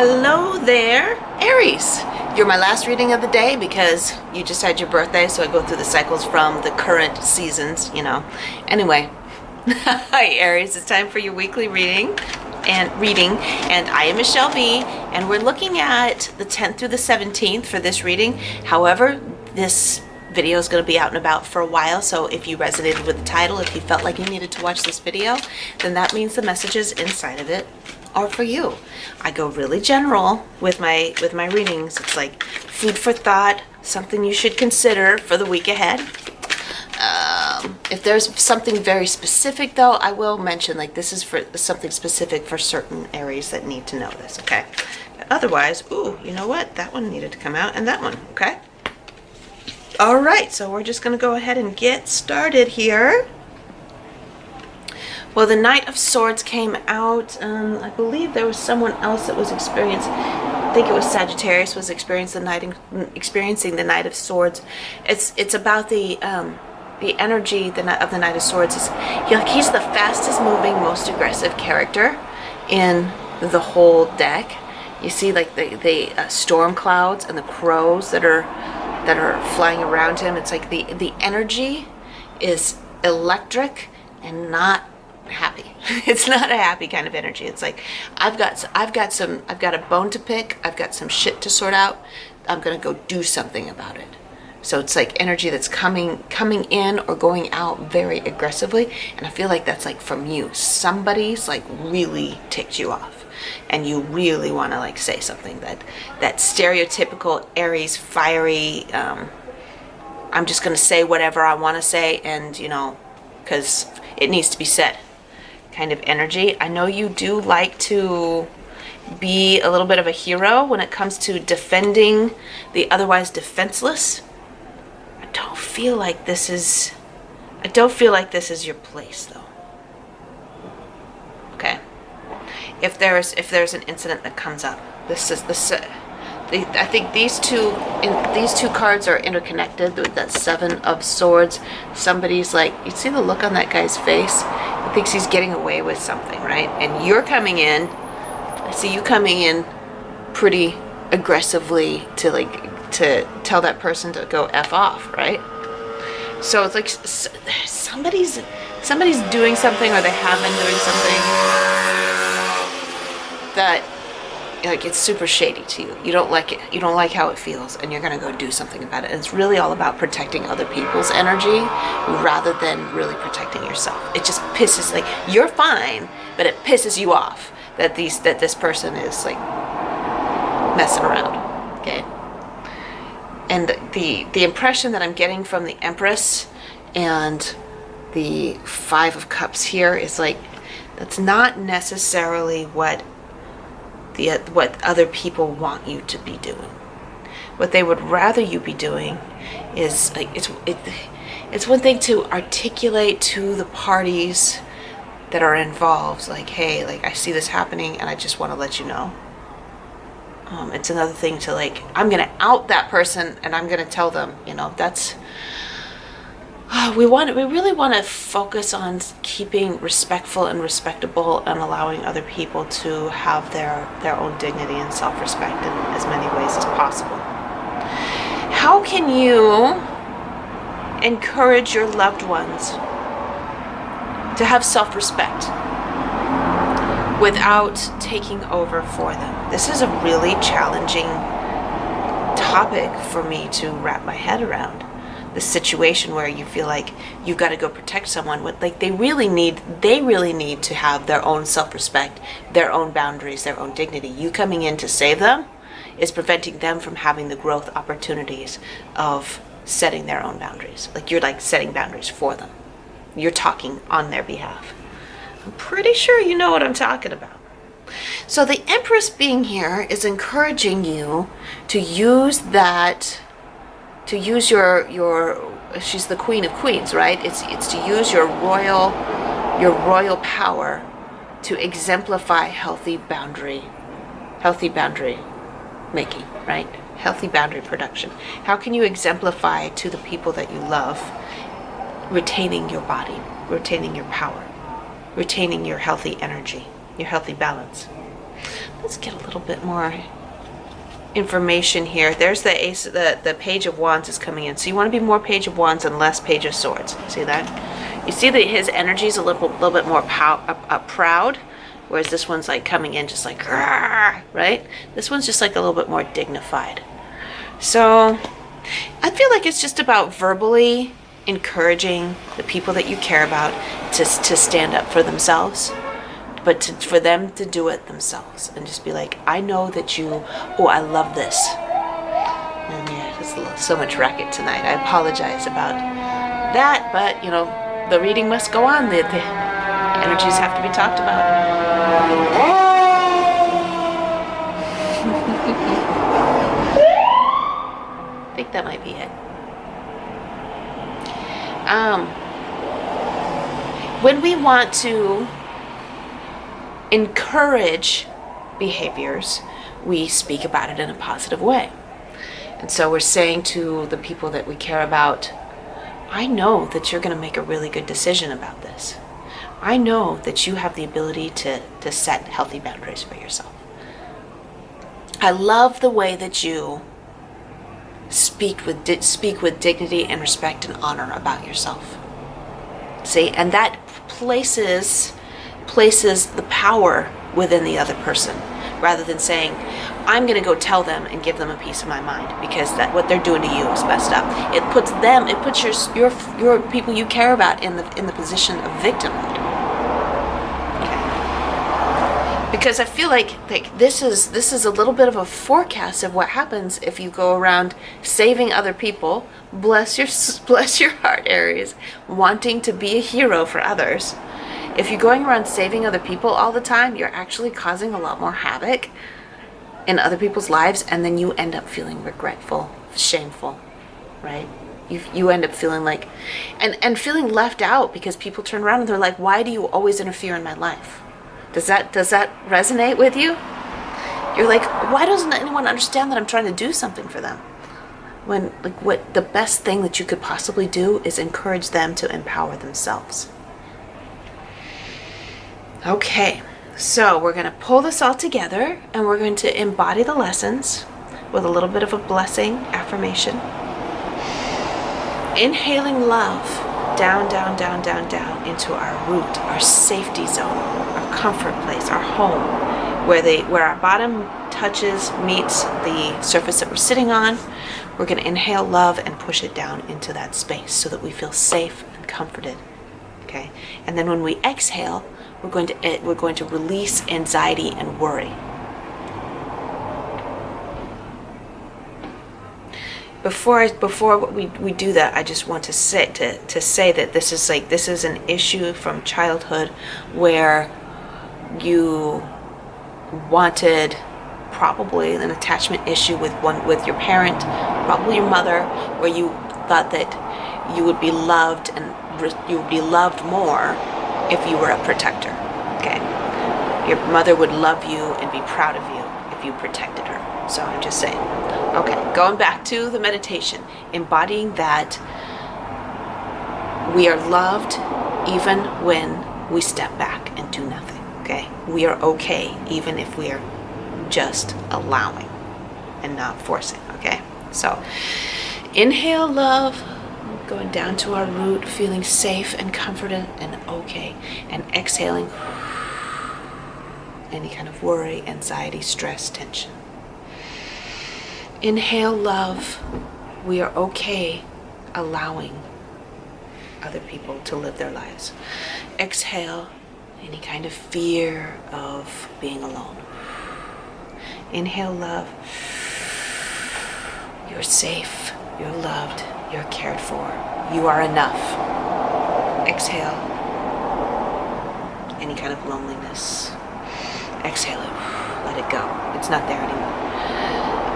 Hello there, Aries. You're my last reading of the day because you just had your birthday, so I go through the cycles from the current seasons, Anyway, hi Aries, it's time for your weekly reading, and I am Michele B, and we're looking at the 10th through the 17th for this reading. However, this video is going to be out and about for a while, so if you resonated with the title, if you felt like you needed to watch this video, then that means the messages inside of it are for you. I go really general with my readings. It's like food for thought, something you should consider for the week ahead. If there's something very specific, though, I will mention, like, this is for something specific for certain Aries that need to know this, okay? But otherwise, ooh, you know what? That one needed to come out, and that one, okay? All right, so we're just going to go ahead and get started here. Well, the Knight of Swords came out. I believe there was someone else that was experiencing. I think it was Sagittarius was experiencing the Knight of Swords. It's about the energy of the Knight of Swords. He's the fastest moving, most aggressive character in the whole deck. You see, like the storm clouds and the crows that are flying around him. It's like the energy is electric and not happy. It's not a happy kind of energy. It's like I've got a bone to pick. I've got some shit to sort out. I'm gonna go do something about it. So it's like energy that's coming in or going out very aggressively, and I feel like that's like from you. Somebody's like really ticked you off, and you really want to like say something that stereotypical Aries fiery. I'm just gonna say whatever I want to say, and because it needs to be said kind of energy. I know you do like to be a little bit of a hero when it comes to defending the otherwise defenseless. I don't feel like this is your place, though. Okay. If there's an incident that comes up, I think these two cards are interconnected with that Seven of Swords. Somebody's like, you see the look on that guy's face? He thinks he's getting away with something, right? And you're coming in. I see you coming in pretty aggressively to tell that person to go F off, right? So it's like somebody's doing something, or they have been doing something that, like, it's super shady to you. You don't like it. You don't like how it feels, and you're gonna go do something about it. And it's really all about protecting other people's energy rather than really protecting yourself. It just pisses, like, you're fine, but it pisses you off that this person is like messing around. Okay. And the impression that I'm getting from the Empress and the Five of Cups here is like, that's not necessarily what other people want you to be doing. What they would rather you be doing is, like, it's one thing to articulate to the parties that are involved, like, hey, like, I see this happening and I just want to let you know. It's another thing to, like, I'm gonna out that person and I'm gonna tell them, that's we really want to focus on keeping respectful and respectable and allowing other people to have their own dignity and self-respect in as many ways as possible. How can you encourage your loved ones to have self-respect without taking over for them? This is a really challenging topic for me to wrap my head around. The situation where you feel like you've got to go protect someone, with, like, they really need to have their own self-respect, their own boundaries, their own dignity. You coming in to save them is preventing them from having the growth opportunities of setting their own boundaries. Like, you're like setting boundaries for them. You're talking on their behalf. I'm pretty sure you know what I'm talking about. So the Empress being here is encouraging you to use your she's the Queen of Queens, right? It's to use your royal power to exemplify healthy boundary making, right? Healthy boundary production. How can you exemplify to the people that you love retaining your body, retaining your power, retaining your healthy energy, your healthy balance? let's get a little bit more information here. There's the ace, the Page of Wands is coming in. So you want to be more Page of Wands and less Page of Swords. See that? You see that his energy is a little bit more proud, whereas this one's like coming in just like, right? This one's just like a little bit more dignified. So I feel like it's just about verbally encouraging the people that you care about to stand up for themselves, but for them to do it themselves and just be like, I know that you, oh, I love this. And yeah, there's so much racket tonight. I apologize about that, but you know, the reading must go on. The energies have to be talked about. I think that might be it. When we want to encourage behaviors, we speak about it in a positive way. And so we're saying to the people that we care about, I know that you're going to make a really good decision about this. I know that you have the ability to set healthy boundaries for yourself. I love the way that you speak with dignity and respect and honor about yourself. See, and that places the power within the other person, rather than saying, I'm going to go tell them and give them a piece of my mind because that what they're doing to you is messed up. It puts your people you care about in the position of victimhood. Okay. Because I feel like this is a little bit of a forecast of what happens if you go around saving other people. Bless your heart, Aries, wanting to be a hero for others. If you're going around saving other people all the time, you're actually causing a lot more havoc in other people's lives, and then you end up feeling regretful, shameful, right? You end up feeling like, and feeling left out because people turn around and they're like, why do you always interfere in my life? Does that resonate with you? You're like, why doesn't anyone understand that I'm trying to do something for them? When like what the best thing that you could possibly do is encourage them to empower themselves. Okay, so we're going to pull this all together and we're going to embody the lessons with a little bit of a blessing affirmation. Inhaling love down, down, down, down, down into our root, our safety zone, our comfort place, our home, where our bottom meets the surface that we're sitting on. We're going to inhale love and push it down into that space so that we feel safe and comforted. Okay, and then when we exhale, we're going to release anxiety and worry. Before we do that, I just want to say that this is an issue from childhood where you wanted probably an attachment issue with your parent, probably your mother, where you thought that you would be loved and you would be loved more if you were a protector. Okay, your mother would love you and be proud of you if you protected her. So I'm just saying. Okay, going back to the meditation, embodying that we are loved even when we step back and do nothing. Okay, we are okay even if we are just allowing and not forcing. Okay, so inhale love, going down to our root, feeling safe and comforted and okay, and exhaling any kind of worry, anxiety, stress, tension. Inhale love, we are okay allowing other people to live their lives. Exhale any kind of fear of being alone. Inhale love, you're safe, you're loved, you're cared for, you are enough. Exhale any kind of loneliness. Exhale it, let it go, it's not there anymore.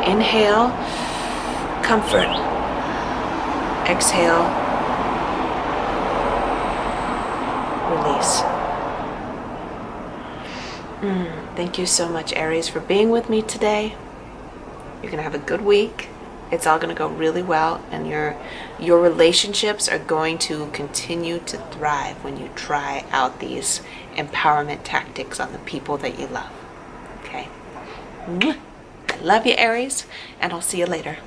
Inhale comfort. Exhale release. Thank you so much, Aries, for being with me today. You're going to have a good week. It's all going to go really well, and your relationships are going to continue to thrive when you try out these empowerment tactics on the people that you love. Okay? I love you, Aries, and I'll see you later.